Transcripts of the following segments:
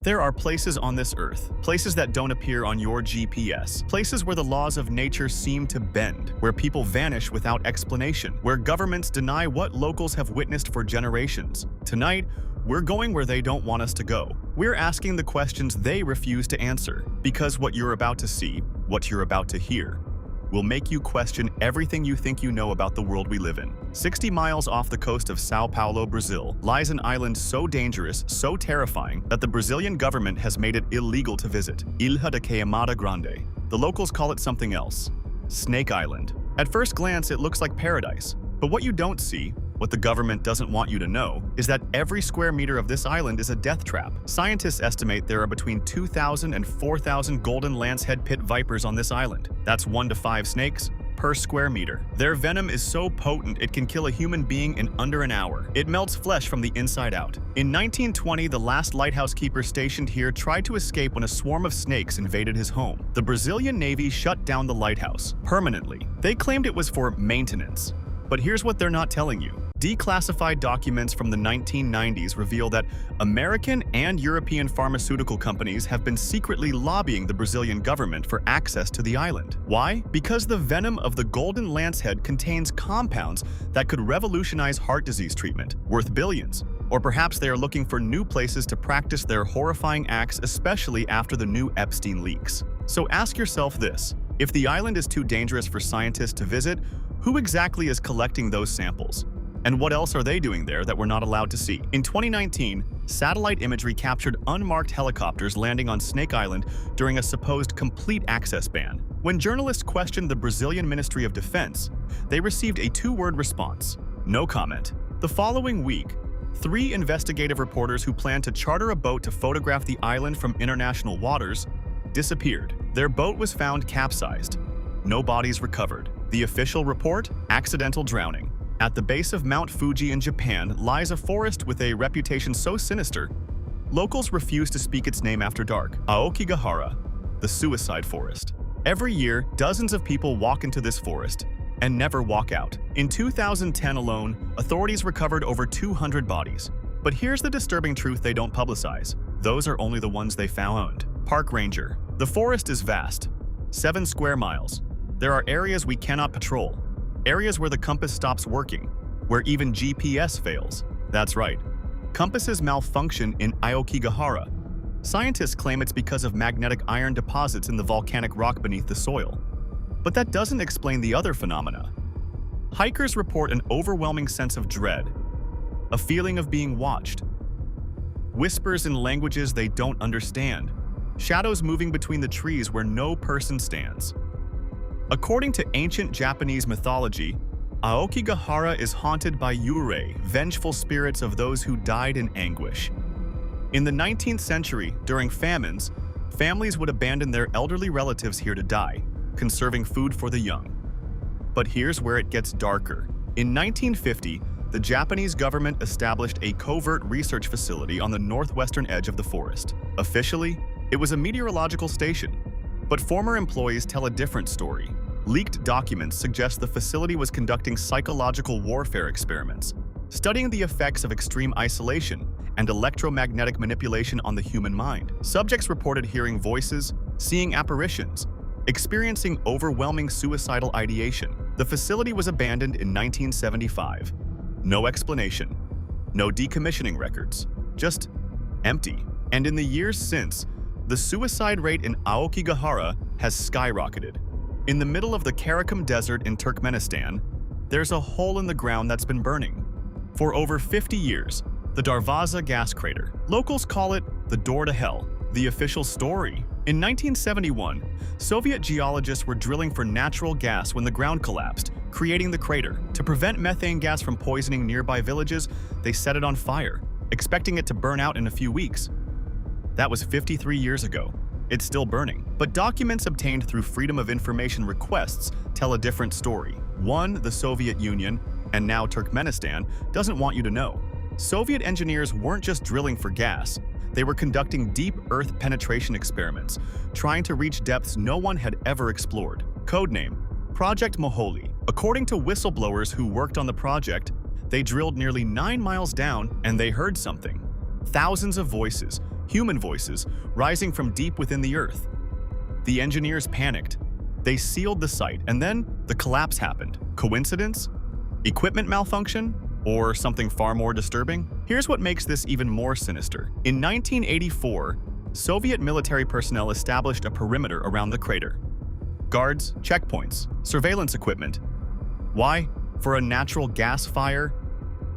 There are places on this earth, places that don't appear on your GPS, places where the laws of nature seem to bend, where people vanish without explanation, where governments deny what locals have witnessed for generations. Tonight, we're going where they don't want us to go. We're asking the questions they refuse to answer, because what you're about to see, what you're about to hear, will make you question everything you think you know about the world we live in. 60 miles off the coast of Sao Paulo, Brazil, lies an island so dangerous, so terrifying, that the Brazilian government has made it illegal to visit. Ilha de Queimada Grande. The locals call it something else. Snake Island. At first glance, it looks like paradise. But what you don't see, what the government doesn't want you to know, is that every square meter of this island is a death trap. Scientists estimate there are between 2,000 and 4,000 golden lancehead pit vipers on this island. That's 1 to 5 snakes per square meter. Their venom is so potent it can kill a human being in under an hour. It melts flesh from the inside out. In 1920, the last lighthouse keeper stationed here tried to escape when a swarm of snakes invaded his home. The Brazilian Navy shut down the lighthouse permanently. They claimed it was for maintenance. But here's what they're not telling you. Declassified documents from the 1990s reveal that American and European pharmaceutical companies have been secretly lobbying the Brazilian government for access to the island. Why? Because the venom of the golden lancehead contains compounds that could revolutionize heart disease treatment, worth billions. Or perhaps they are looking for new places to practice their horrifying acts, especially after the new Epstein leaks. So ask yourself this: if the island is too dangerous for scientists to visit, who exactly is collecting those samples? And what else are they doing there that we're not allowed to see? In 2019, satellite imagery captured unmarked helicopters landing on Snake Island during a supposed complete access ban. When journalists questioned the Brazilian Ministry of Defense, they received a 2-word response: no comment. The following week, 3 investigative reporters who planned to charter a boat to photograph the island from international waters disappeared. Their boat was found capsized. No bodies recovered. The official report? Accidental drowning. At the base of Mount Fuji in Japan lies a forest with a reputation so sinister, locals refuse to speak its name after dark. AOKIGAHARA, the suicide forest. Every year, dozens of people walk into this forest and never walk out. In 2010 alone, authorities recovered over 200 bodies. But here's the disturbing truth they don't publicize. Those are only the ones they found. Park Ranger. The forest is vast. 7 square miles. There are areas we cannot patrol. Areas where the compass stops working, where even GPS fails. That's right. Compasses malfunction in AOKIGAHARA. Scientists claim it's because of magnetic iron deposits in the volcanic rock beneath the soil. But that doesn't explain the other phenomena. Hikers report an overwhelming sense of dread, a feeling of being watched. Whispers in languages they don't understand. Shadows moving between the trees where no person stands. According to ancient Japanese mythology, AOKIGAHARA is haunted by yurei, vengeful spirits of those who died in anguish. In the 19th century, during famines, families would abandon their elderly relatives here to die, conserving food for the young. But here's where it gets darker. In 1950, the Japanese government established a covert research facility on the northwestern edge of the forest. Officially, it was a meteorological station. But former employees tell a different story. Leaked documents suggest the facility was conducting psychological warfare experiments, studying the effects of extreme isolation and electromagnetic manipulation on the human mind. Subjects reported hearing voices, seeing apparitions, experiencing overwhelming suicidal ideation. The facility was abandoned in 1975. No explanation, no decommissioning records, just empty. And in the years since, the suicide rate in AOKIGAHARA has skyrocketed. In the middle of the Karakum Desert in Turkmenistan, there's a hole in the ground that's been burning. For over 50 years, the Darvaza gas crater. Locals call it the door to hell. The official story: in 1971, Soviet geologists were drilling for natural gas when the ground collapsed, creating the crater. To prevent methane gas from poisoning nearby villages, they set it on fire, expecting it to burn out in a few weeks. That was 53 years ago. It's still burning. But documents obtained through Freedom of Information requests tell a different story. One, the Soviet Union, and now Turkmenistan, doesn't want you to know. Soviet engineers weren't just drilling for gas. They were conducting deep Earth penetration experiments, trying to reach depths no one had ever explored. Codename: Project Moholy. According to whistleblowers who worked on the project, they drilled nearly 9 miles down and they heard something. Thousands of voices, human voices rising from deep within the earth. The engineers panicked. They sealed the site, and then the collapse happened. Coincidence? Equipment malfunction? Or something far more disturbing? Here's what makes this even more sinister. In 1984, Soviet military personnel established a perimeter around the crater. Guards, checkpoints, surveillance equipment. Why? For a natural gas fire?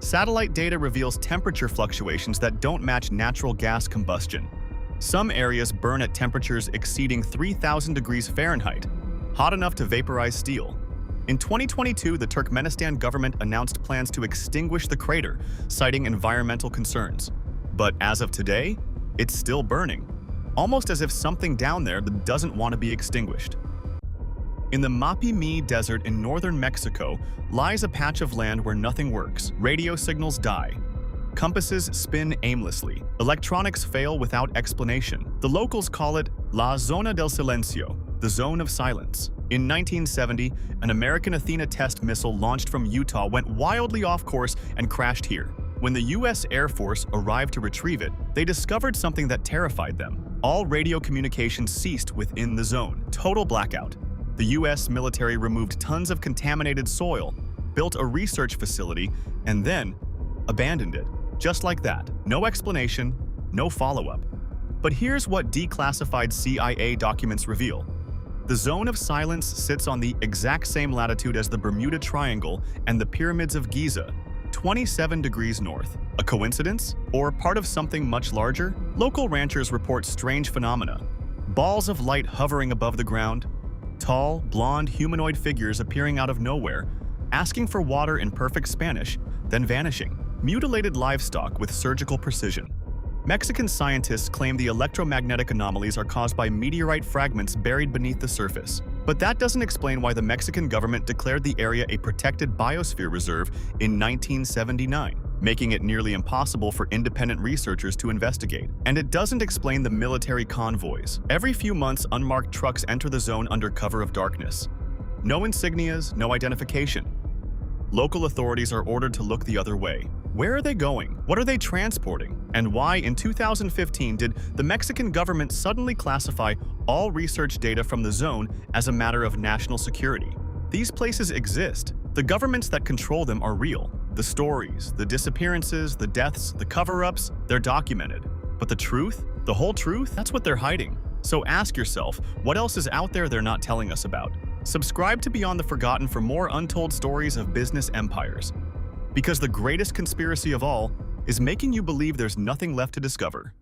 Satellite data reveals temperature fluctuations that don't match natural gas combustion. Some areas burn at temperatures exceeding 3,000 degrees Fahrenheit, hot enough to vaporize steel. In 2022, the Turkmenistan government announced plans to extinguish the crater, citing environmental concerns. But as of today, it's still burning, almost as if something down there that doesn't want to be extinguished. In the Mapi-Mi Desert in northern Mexico lies a patch of land where nothing works. Radio signals die. Compasses spin aimlessly. Electronics fail without explanation. The locals call it La Zona del Silencio, the zone of silence. In 1970, an American Athena test missile launched from Utah went wildly off course and crashed here. When the U.S. Air Force arrived to retrieve it, they discovered something that terrified them. All radio communication ceased within the zone. Total blackout. The U.S. military removed tons of contaminated soil, built a research facility, and then abandoned it. Just like that. No explanation, no follow-up. But here's what declassified CIA documents reveal. The zone of silence sits on the exact same latitude as the Bermuda Triangle and the pyramids of Giza, 27 degrees north. A coincidence? Or part of something much larger? Local ranchers report strange phenomena. Balls of light hovering above the ground, tall, blonde humanoid figures appearing out of nowhere, asking for water in perfect Spanish, then vanishing. Mutilated livestock with surgical precision. Mexican scientists claim the electromagnetic anomalies are caused by meteorite fragments buried beneath the surface. But that doesn't explain why the Mexican government declared the area a protected biosphere reserve in 1979, making it nearly impossible for independent researchers to investigate. And it doesn't explain the military convoys. Every few months, unmarked trucks enter the zone under cover of darkness. No insignias, no identification. Local authorities are ordered to look the other way. Where are they going? What are they transporting? And why, in 2015, did the Mexican government suddenly classify all research data from the zone as a matter of national security? These places exist. The governments that control them are real. The stories, the disappearances, the deaths, the cover-ups, they're documented. But the truth? The whole truth? That's what they're hiding. So ask yourself, what else is out there they're not telling us about? Subscribe to Beyond the Forgotten for more untold stories of business empires. Because the greatest conspiracy of all is making you believe there's nothing left to discover.